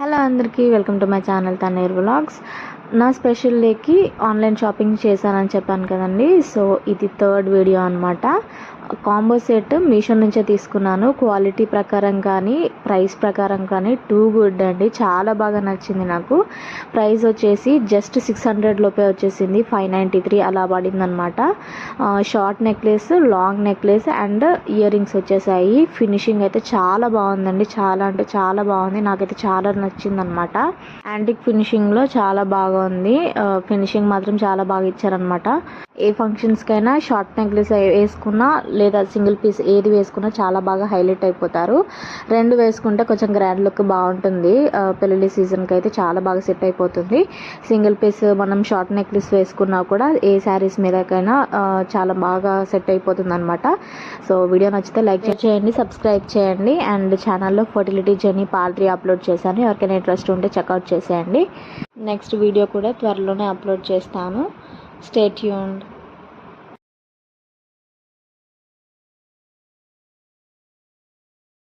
Hello అందరికీ welcome to my channel తన్నేర్ vlogs. నా స్పెషల్ డేకి ఆన్లైన్ షాపింగ్ చేశానని చెప్పాను కదండి. సో ఇది థర్డ్ వీడియో అనమాట. కాంబో సెట్ మీషో నుంచే తీసుకున్నాను. క్వాలిటీ ప్రకారం కానీ ప్రైస్ ప్రకారం కానీ టూ గుడ్ అండి. చాలా బాగా నచ్చింది నాకు. ప్రైస్ వచ్చేసి జస్ట్ 600 లోపే వచ్చేసింది. 593 అలా పడింది అనమాట. Short necklace, long necklace and ear rings వచ్చేసాయి. ఫినిషింగ్ అయితే చాలా బాగుందండి. చాలా అంటే చాలా బాగుంది. నాకైతే చాలా నచ్చింది అనమాట. యాంటిక్ ఫినిషింగ్లో చాలా బాగుంది. ఫినిషింగ్ మాత్రం చాలా బాగా ఇచ్చారనమాట. ఏ ఫంక్షన్స్కైనా షార్ట్ నెక్లెస్ వేసుకున్నా లేదా సింగిల్ పీస్ ఏది వేసుకున్నా చాలా బాగా హైలైట్ అయిపోతారు. రెండు వేసుకుంటే కొంచెం గ్రాండ్ లుక్ బాగుంటుంది. పెళ్ళిళ్ళ సీజన్కి అయితే చాలా బాగా సెట్ అయిపోతుంది. సింగిల్ పీస్ మనం షార్ట్ నెక్లెస్ వేసుకున్నా కూడా ఏ శారీస్ మీదకైనా చాలా బాగా సెట్ అయిపోతుంది అనమాట. సో వీడియో నచ్చితే లైక్ చేయండి, సబ్స్క్రైబ్ చేయండి. అండ్ ఛానల్లో ఫర్టిలిటీ జర్నీ పార్ట్ 3 అప్లోడ్ చేశాను. ఎవరికైనా ఇంట్రెస్ట్ ఉంటే చెక్అవుట్ చేసేయండి. నెక్స్ట్ వీడియో కూడా త్వరలోనే అప్లోడ్ చేస్తాను. Stay tuned.